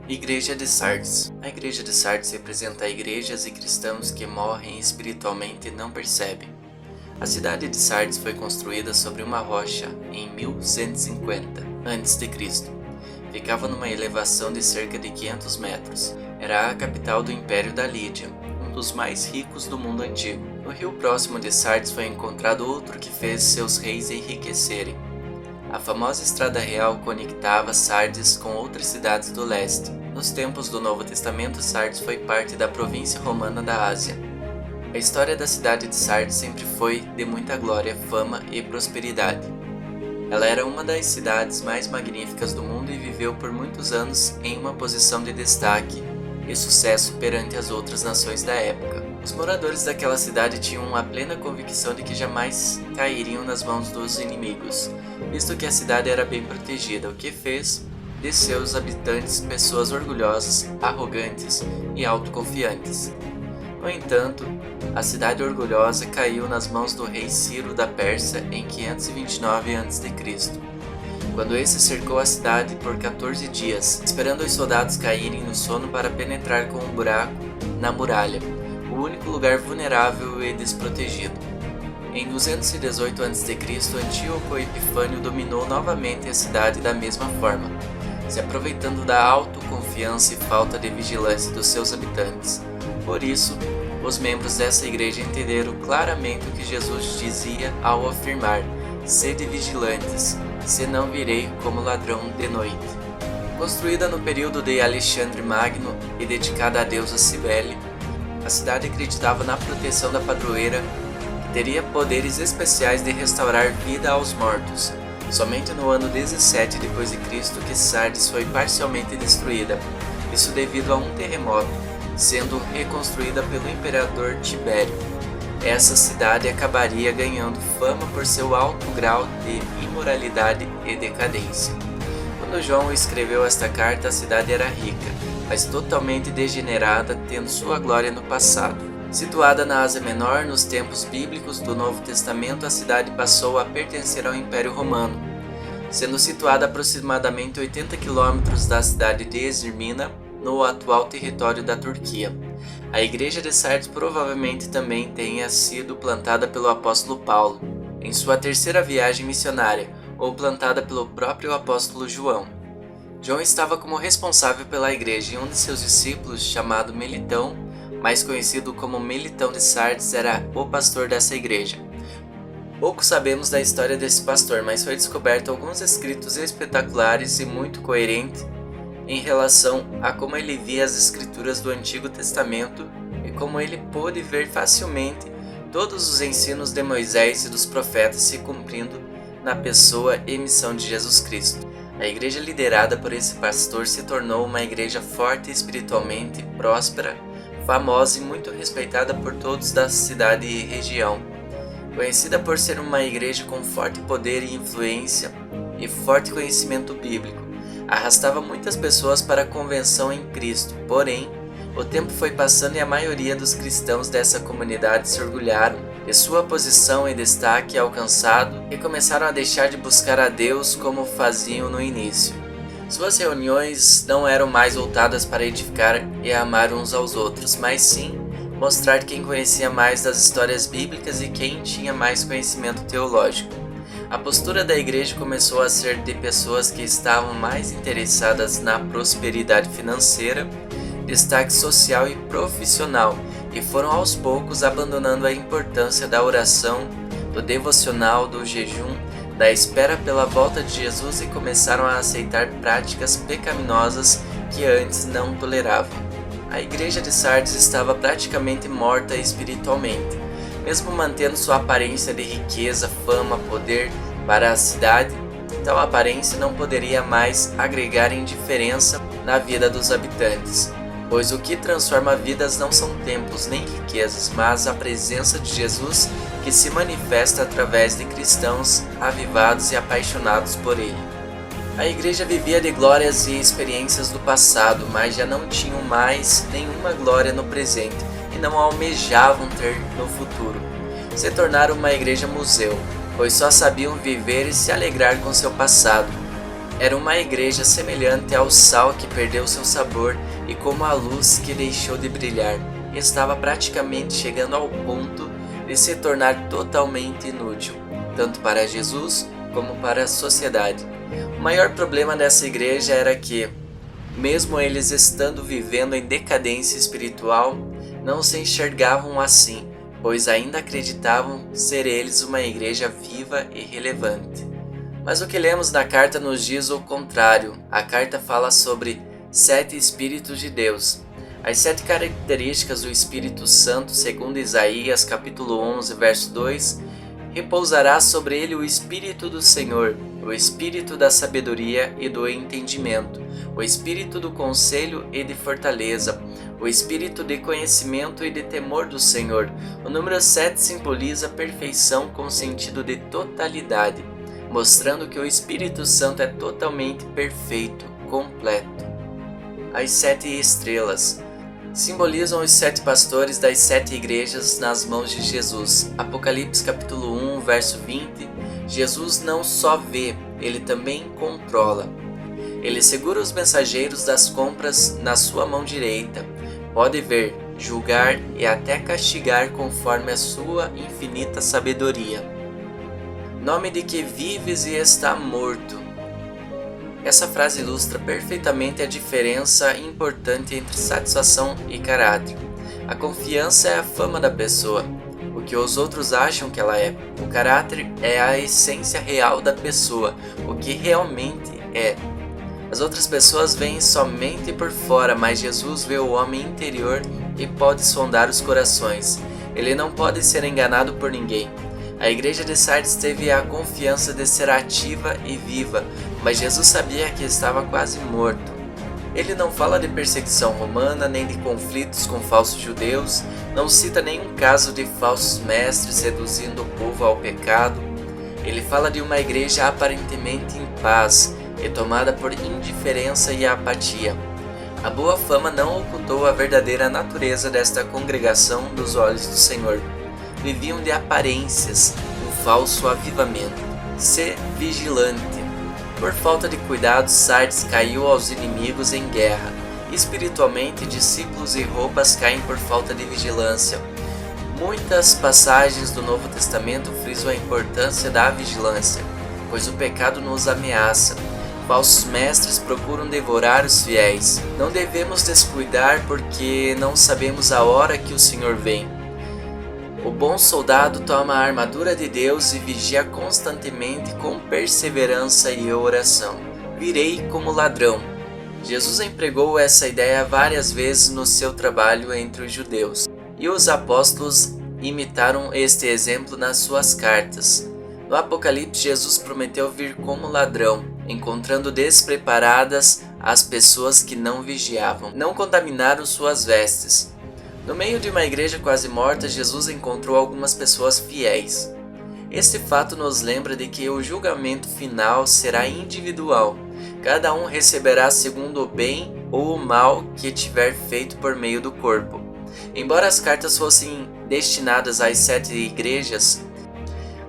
Igreja de Sardes. A Igreja de Sardes representa igrejas e cristãos que morrem espiritualmente e não percebem. A cidade de Sardes foi construída sobre uma rocha em 1150 a.C. Ficava numa elevação de cerca de 500 metros. Era a capital do Império da Lídia, um dos mais ricos do mundo antigo. No rio próximo de Sardes foi encontrado outro que fez seus reis enriquecerem. A famosa Estrada Real conectava Sardes com outras cidades do leste. Nos tempos do Novo Testamento, Sardes foi parte da província romana da Ásia. A história da cidade de Sardes sempre foi de muita glória, fama e prosperidade. Ela era uma das cidades mais magníficas do mundo e viveu por muitos anos em uma posição de destaque e sucesso perante as outras nações da época. Os moradores daquela cidade tinham a plena convicção de que jamais cairiam nas mãos dos inimigos, visto que a cidade era bem protegida, o que fez de seus habitantes pessoas orgulhosas, arrogantes e autoconfiantes. No entanto, a cidade orgulhosa caiu nas mãos do rei Ciro da Pérsia em 529 a.C., quando esse cercou a cidade por 14 dias, esperando os soldados caírem no sono para penetrar com um buraco na muralha, o único lugar vulnerável e desprotegido. Em 218 a.C., Antíoco Epifânio dominou novamente a cidade da mesma forma, se aproveitando da autoconfiança e falta de vigilância dos seus habitantes. Por isso, os membros dessa igreja entenderam claramente o que Jesus dizia ao afirmar: "Sede vigilantes, senão virei como ladrão de noite." Construída no período de Alexandre Magno e dedicada à deusa Cibele, a cidade acreditava na proteção da padroeira, que teria poderes especiais de restaurar vida aos mortos. Somente no ano 17 d.C. que Sardes foi parcialmente destruída, isso devido a um terremoto, sendo reconstruída pelo imperador Tibério. Essa cidade acabaria ganhando fama por seu alto grau de imoralidade e decadência. Quando João escreveu esta carta, a cidade era rica, mas totalmente degenerada, tendo sua glória no passado. Situada na Ásia Menor, nos tempos bíblicos do Novo Testamento, a cidade passou a pertencer ao Império Romano, sendo situada a aproximadamente 80 quilômetros da cidade de Esmirna, no atual território da Turquia. A Igreja de Sardes provavelmente também tenha sido plantada pelo apóstolo Paulo, em sua terceira viagem missionária, ou plantada pelo próprio apóstolo João. João estava como responsável pela igreja e um de seus discípulos, chamado Melitão, mais conhecido como Melitão de Sardes, era o pastor dessa igreja. Pouco sabemos da história desse pastor, mas foi descoberto alguns escritos espetaculares e muito coerentes em relação a como ele via as escrituras do Antigo Testamento e como ele pôde ver facilmente todos os ensinos de Moisés e dos profetas se cumprindo na pessoa e missão de Jesus Cristo. A igreja liderada por esse pastor se tornou uma igreja forte espiritualmente, próspera, famosa e muito respeitada por todos da cidade e região. Conhecida por ser uma igreja com forte poder e influência e forte conhecimento bíblico, arrastava muitas pessoas para a convenção em Cristo. Porém, o tempo foi passando e a maioria dos cristãos dessa comunidade se orgulharam de sua posição e destaque alcançado e começaram a deixar de buscar a Deus como faziam no início. Suas reuniões não eram mais voltadas para edificar e amar uns aos outros, mas sim mostrar quem conhecia mais das histórias bíblicas e quem tinha mais conhecimento teológico. A postura da igreja começou a ser de pessoas que estavam mais interessadas na prosperidade financeira, destaque social e profissional, e foram aos poucos abandonando a importância da oração, do devocional, do jejum, da espera pela volta de Jesus e começaram a aceitar práticas pecaminosas que antes não toleravam. A igreja de Sardes estava praticamente morta espiritualmente. Mesmo mantendo sua aparência de riqueza, fama, poder para a cidade, tal aparência não poderia mais agregar indiferença na vida dos habitantes, pois o que transforma vidas não são templos nem riquezas, mas a presença de Jesus que se manifesta através de cristãos avivados e apaixonados por Ele. A igreja vivia de glórias e experiências do passado, mas já não tinham mais nenhuma glória no presente e não almejavam ter no futuro. Se tornaram uma igreja museu, pois só sabiam viver e se alegrar com seu passado. Era uma igreja semelhante ao sal que perdeu seu sabor e como a luz que deixou de brilhar, e estava praticamente chegando ao ponto de se tornar totalmente inútil, tanto para Jesus como para a sociedade. O maior problema dessa igreja era que, mesmo eles estando vivendo em decadência espiritual, não se enxergavam assim, pois ainda acreditavam ser eles uma igreja viva e relevante. Mas o que lemos na carta nos diz o contrário. A carta fala sobre 7 Espíritos de Deus. As 7 características do Espírito Santo, segundo Isaías capítulo 11, verso 2, repousará sobre ele o Espírito do Senhor, o Espírito da sabedoria e do entendimento, o Espírito do conselho e de fortaleza, o Espírito de conhecimento e de temor do Senhor. O número 7 simboliza perfeição com sentido de totalidade, mostrando que o Espírito Santo é totalmente perfeito, completo. As 7 estrelas simbolizam os 7 pastores das 7 igrejas nas mãos de Jesus. Apocalipse capítulo 1, verso 20, Jesus não só vê, ele também controla. Ele segura os mensageiros das compras na sua mão direita. Pode ver, julgar e até castigar conforme a sua infinita sabedoria. Nome de que vives e está morto. Essa frase ilustra perfeitamente a diferença importante entre satisfação e caráter. A confiança é a fama da pessoa, o que os outros acham que ela é. O caráter é a essência real da pessoa, o que realmente é. As outras pessoas veem somente por fora, mas Jesus vê o homem interior e pode sondar os corações. Ele não pode ser enganado por ninguém. A igreja de Sardes teve a confiança de ser ativa e viva, mas Jesus sabia que estava quase morto. Ele não fala de perseguição romana, nem de conflitos com falsos judeus, não cita nenhum caso de falsos mestres seduzindo o povo ao pecado. Ele fala de uma igreja aparentemente em paz e tomada por indiferença e apatia. A boa fama não ocultou a verdadeira natureza desta congregação dos olhos do Senhor. Viviam de aparências, um falso avivamento. Se vigilante. Por falta de cuidado, Sardes caiu aos inimigos em guerra. Espiritualmente, discípulos e roupas caem por falta de vigilância. Muitas passagens do Novo Testamento frisam a importância da vigilância, pois o pecado nos ameaça. Falsos mestres procuram devorar os fiéis. Não devemos descuidar porque não sabemos a hora que o Senhor vem. O bom soldado toma a armadura de Deus e vigia constantemente com perseverança e oração. Virei como ladrão. Jesus empregou essa ideia várias vezes no seu trabalho entre os judeus, e os apóstolos imitaram este exemplo nas suas cartas. No Apocalipse, Jesus prometeu vir como ladrão, encontrando despreparadas as pessoas que não vigiavam, não contaminaram suas vestes. No meio de uma igreja quase morta, Jesus encontrou algumas pessoas fiéis. Este fato nos lembra de que o julgamento final será individual. Cada um receberá segundo o bem ou o mal que tiver feito por meio do corpo. Embora as cartas fossem destinadas às 7 igrejas,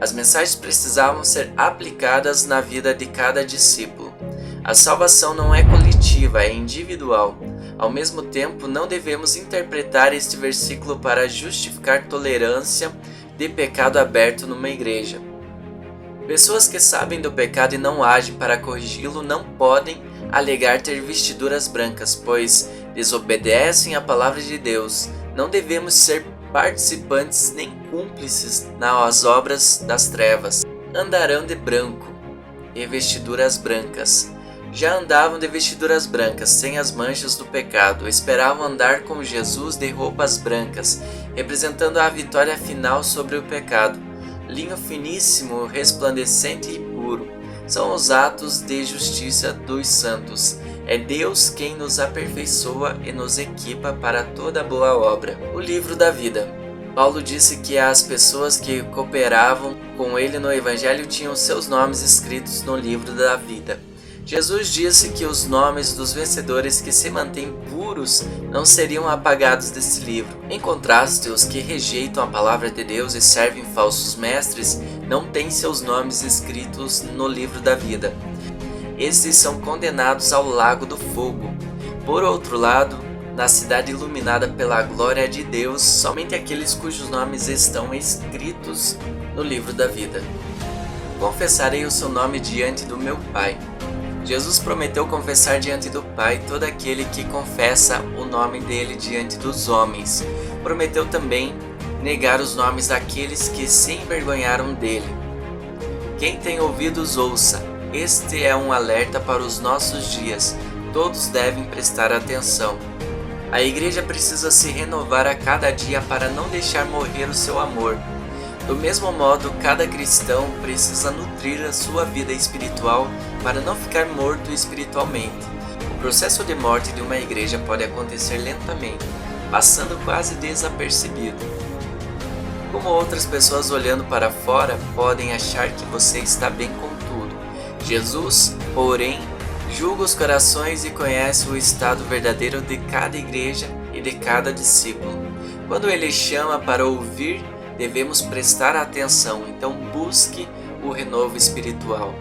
as mensagens precisavam ser aplicadas na vida de cada discípulo. A salvação não é coletiva, é individual. Ao mesmo tempo, não devemos interpretar este versículo para justificar tolerância de pecado aberto numa igreja. Pessoas que sabem do pecado e não agem para corrigi-lo não podem alegar ter vestiduras brancas, pois desobedecem à palavra de Deus. Não devemos ser participantes nem cúmplices nas obras das trevas. Andarão de branco e vestiduras brancas. Já andavam de vestiduras brancas, sem as manchas do pecado. Esperavam andar com Jesus de roupas brancas, representando a vitória final sobre o pecado. Linho finíssimo, resplandecente e puro. São os atos de justiça dos santos. É Deus quem nos aperfeiçoa e nos equipa para toda boa obra. O livro da vida. Paulo disse que as pessoas que cooperavam com ele no Evangelho tinham seus nomes escritos no livro da vida. Jesus disse que os nomes dos vencedores que se mantêm puros não seriam apagados desse livro. Em contraste, os que rejeitam a palavra de Deus e servem falsos mestres não têm seus nomes escritos no livro da vida. estes são condenados ao lago do fogo. Por outro lado, na cidade iluminada pela glória de Deus, somente aqueles cujos nomes estão escritos no livro da vida. Confessarei o seu nome diante do meu Pai. Jesus prometeu confessar diante do Pai todo aquele que confessa o nome dele diante dos homens. Prometeu também negar os nomes daqueles que se envergonharam dele. Quem tem ouvidos, ouça. Este é um alerta para os nossos dias. Todos devem prestar atenção. A igreja precisa se renovar a cada dia para não deixar morrer o seu amor. Do mesmo modo, cada cristão precisa nutrir a sua vida espiritual para não ficar morto espiritualmente. O processo de morte de uma igreja pode acontecer lentamente, passando quase desapercebido. Como outras pessoas olhando para fora podem achar que você está bem com tudo. Jesus, porém, julga os corações e conhece o estado verdadeiro de cada igreja e de cada discípulo. Quando ele chama para ouvir, devemos prestar atenção, então busque o renovo espiritual.